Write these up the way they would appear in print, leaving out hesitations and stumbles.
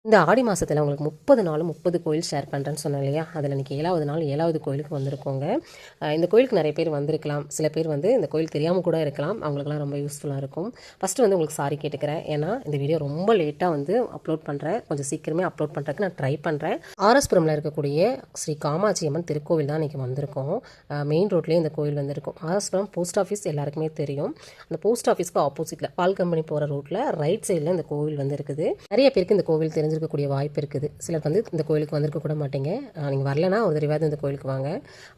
இந்த ஆடி மாதத்தில் உங்களுக்கு 30 நாளும் 30 கோயில் ஷேர் பண்ணுறேன்னு சொன்னேன் இல்லையா? அதில் இன்றைக்கி 7வது நாள் 7வது கோயிலுக்கு வந்திருக்கோங்க. இந்த கோயிலுக்கு நிறைய பேர் வந்திருக்கலாம், சில பேர் வந்து இந்த கோயில் தெரியாமல் கூட இருக்கலாம். அவங்களுக்குலாம் ரொம்ப யூஸ்ஃபுல்லாக இருக்கும். ஃபஸ்ட்டு வந்து உங்களுக்கு சாரி கேட்டுக்கிறேன். ஏன்னா இந்த வீடியோ ரொம்ப லேட்டாக வந்து அப்லோட் பண்ணுறேன். கொஞ்சம் சீக்கிரமே அப்லோட் பண்ணுறதுக்கு நான் ட்ரை பண்ணுறேன். ஆர்எஸ்புரமில் இருக்கக்கூடிய ஸ்ரீ காமாட்சி அம்மன் திருக்கோவில் தான் இன்றைக்கி வந்திருக்கோம். மெயின் ரோட்லேயே இந்த கோயில் வந்திருக்கும். ஆர்எஸ்புரம் போஸ்ட் ஆஃபீஸ் எல்லாருக்குமே தெரியும். அந்த போஸ்ட் ஆஃபீஸ்க்கு ஆப்போசிட்டில் பால் கம்பெனி போகிற ரோட்டில் ரைட் சைடில் இந்த கோவில் வந்து இருக்குது. நிறைய பேருக்கு இந்த கோவில் தெரிஞ்சிருக்கக்கூடிய வாய்ப்பு இருக்குது. சிலர் வந்து இந்த கோயிலுக்கு வந்திருக்க கூட மாட்டீங்க. நீங்கள் வரலன்னா ஒரு தடவையாவது இந்த கோயிலுக்கு வாங்க.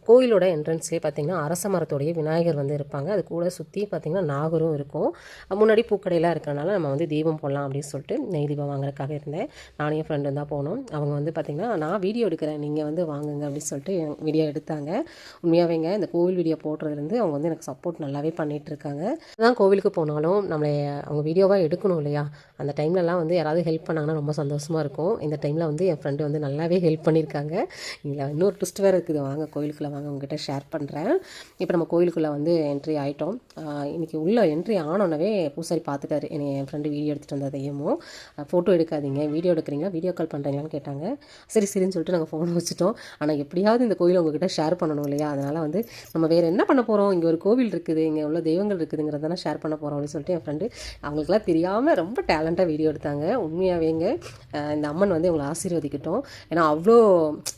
கோயிலோட என்ட்ரன்ஸ்லேயே பார்த்தீங்கன்னா அரச மரத்தோடைய விநாயகர் வந்து இருப்பாங்க. அது கூட சுற்றி பார்த்தீங்கன்னா நாகரும் இருக்கும். முன்னாடி பூக்கடையெல்லாம் இருக்கிறனால நம்ம வந்து தீபம் போடலாம் அப்படின்னு சொல்லிட்டு நெய் தீபம் வாங்குறதுக்காக இருந்தேன். நானும் என் ஃப்ரெண்டு தான் போனோம். அவங்க வந்து பார்த்திங்கன்னா நான் வீடியோ எடுக்கிறேன், நீங்கள் வந்து வாங்குங்க அப்படின்னு சொல்லிட்டு வீடியோ எடுத்தாங்க. உண்மையாகவேங்க இந்த கோவில் வீடியோ போடுறதுலேருந்து அவங்க வந்து எனக்கு சப்போர்ட் நல்லாவே பண்ணிகிட்டு இருக்காங்க. அதான் கோவிலுக்கு போனாலும் நம்மளை அவங்க வீடியோவாக எடுக்கணும் இல்லையா? அந்த டைம்லலாம் வந்து யாராவது ஹெல்ப் பண்ணாங்கன்னா ரொம்ப சந்தோஷமாக இருக்கும். இந்த டைமில் வந்து என் ஃப்ரெண்டு வந்து நல்லாவே ஹெல்ப் பண்ணியிருக்காங்க. இதில் இன்னொரு ட்விஸ்ட் வேறு இருக்குது. வாங்க கோயிலுக்குள்ளே வாங்க, உங்ககிட்ட ஷேர் பண்ணுறேன். இப்போ நம்ம கோயிலுக்குள்ளே வந்து என்ட்ரி ஆகிட்டோம். இன்றைக்கி உள்ளே என்ட்ரி ஆனோடனே பூசாரி பார்த்துட்டாரு. என் ஃப்ரெண்டு வீடியோ எடுத்துகிட்டு வந்ததையும் ஃபோட்டோ எடுக்காதீங்க, வீடியோ எடுக்கிறீங்களா, வீடியோ கால் பண்ணுறீங்களான்னு கேட்டாங்க. சரின்னு சொல்லிட்டு நாங்கள் ஃபோனை வச்சுட்டோம். ஆனால் எப்படியாவது இந்த கோயிலை உங்ககிட்ட ஷேர் பண்ணணும் இல்லையா? அதனால் வந்து நம்ம வேறு என்ன பண்ண போகிறோம், இங்கே ஒரு கோவில் இருக்குது, இங்கே உள்ள தெய்வங்கள் இருக்குதுங்கிறதான ஷேர் பண்ண போகிறோம் அப்படின்னு சொல்லிட்டு என் ஃப்ரெண்டு அவங்களுக்குலாம் தெரியாமல் ரொம்ப டேலண்ட்டாக வீடியோ எடுத்தாங்க. உண்மையாகவேங்க இந்த அம்மன் வந்து இவங்களை ஆசீர்வதிக்கட்டும். ஏன்னா அவ்வளோ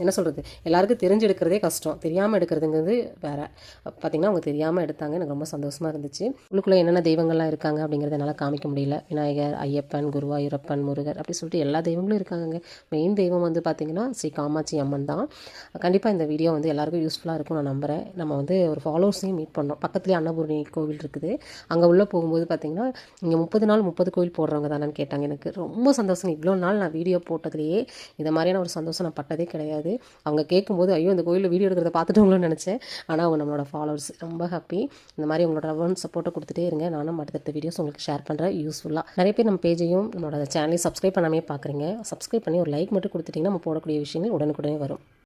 என்ன சொல்கிறது, எல்லாருக்கும் தெரிஞ்சு எடுக்கிறதே கஷ்டம், தெரியாமல் எடுக்கிறதுங்கிறது வேறு. பார்த்திங்கன்னா அவங்க தெரியாமல் எடுத்தாங்க. எனக்கு ரொம்ப சந்தோஷமாக இருந்துச்சு. உள்ளுக்குள்ளே என்னென்ன தெய்வங்கள்லாம் இருக்காங்க அப்படிங்கிறத என்னால் காமிக்க முடியல. விநாயகர், ஐயப்பன், குருவாயூரப்பன், முருகர் அப்படி சொல்லிட்டு எல்லா தெய்வங்களும் இருக்காங்க. மெயின் தெய்வம் வந்து பார்த்திங்கன்னா ஸ்ரீ காமாட்சி அம்மன் தான். கண்டிப்பாக இந்த வீடியோ வந்து எல்லாருக்கும் யூஸ்ஃபுல்லாக இருக்கும் நான் நம்புகிறேன். நம்ம வந்து ஒரு ஃபாலோவர்ஸையும் மீட் பண்ணோம். பக்கத்துலேயே அன்னபூர்ணி கோவில் இருக்குது. அங்கே உள்ளே போகும்போது பார்த்திங்கன்னா இங்கே 30 நாள் 30 கோயில் போடுறவங்க தானேன்னு கேட்டாங்க. எனக்கு ரொம்ப சந்தோஷம். இவ்வளோ நாள் நான் வீடியோ போட்டதுலேயே இந்த மாதிரியான ஒரு சந்தோஷம் நான் பட்டதே கிடையாது. அவங்க கேட்கும்போது ஐயோ இந்த கோயிலில் வீடியோ எடுக்கிறத பார்த்துட்டவங்களும் நினச்சேன். ஆனால் அவங்க நம்மளோட ஃபாலோவர்ஸ் ரொம்ப ஹாப்பி. இந்த மாதிரி உங்களோட லவ் சப்போர்ட்டை கொடுத்துட்டே இருங்க. நானும் அடுத்தடுத்த வீடியோஸ் உங்களுக்கு ஷேர் பண்ணுறேன் யூஸ்ஃபுல்லாக. நிறைய பேர் நம்ம பேஜையும் நம்மளோட சேனலையும் சப்ஸ்கிரைப் பண்ணாமே பார்க்குறீங்க. சப்ஸ்கிரைப் பண்ணி ஒரு லைக் மட்டும் கொடுத்துட்டிங்கன்னா நம்ம போடக்கூடிய விஷயங்கள் உடனுக்குடனே வரும்.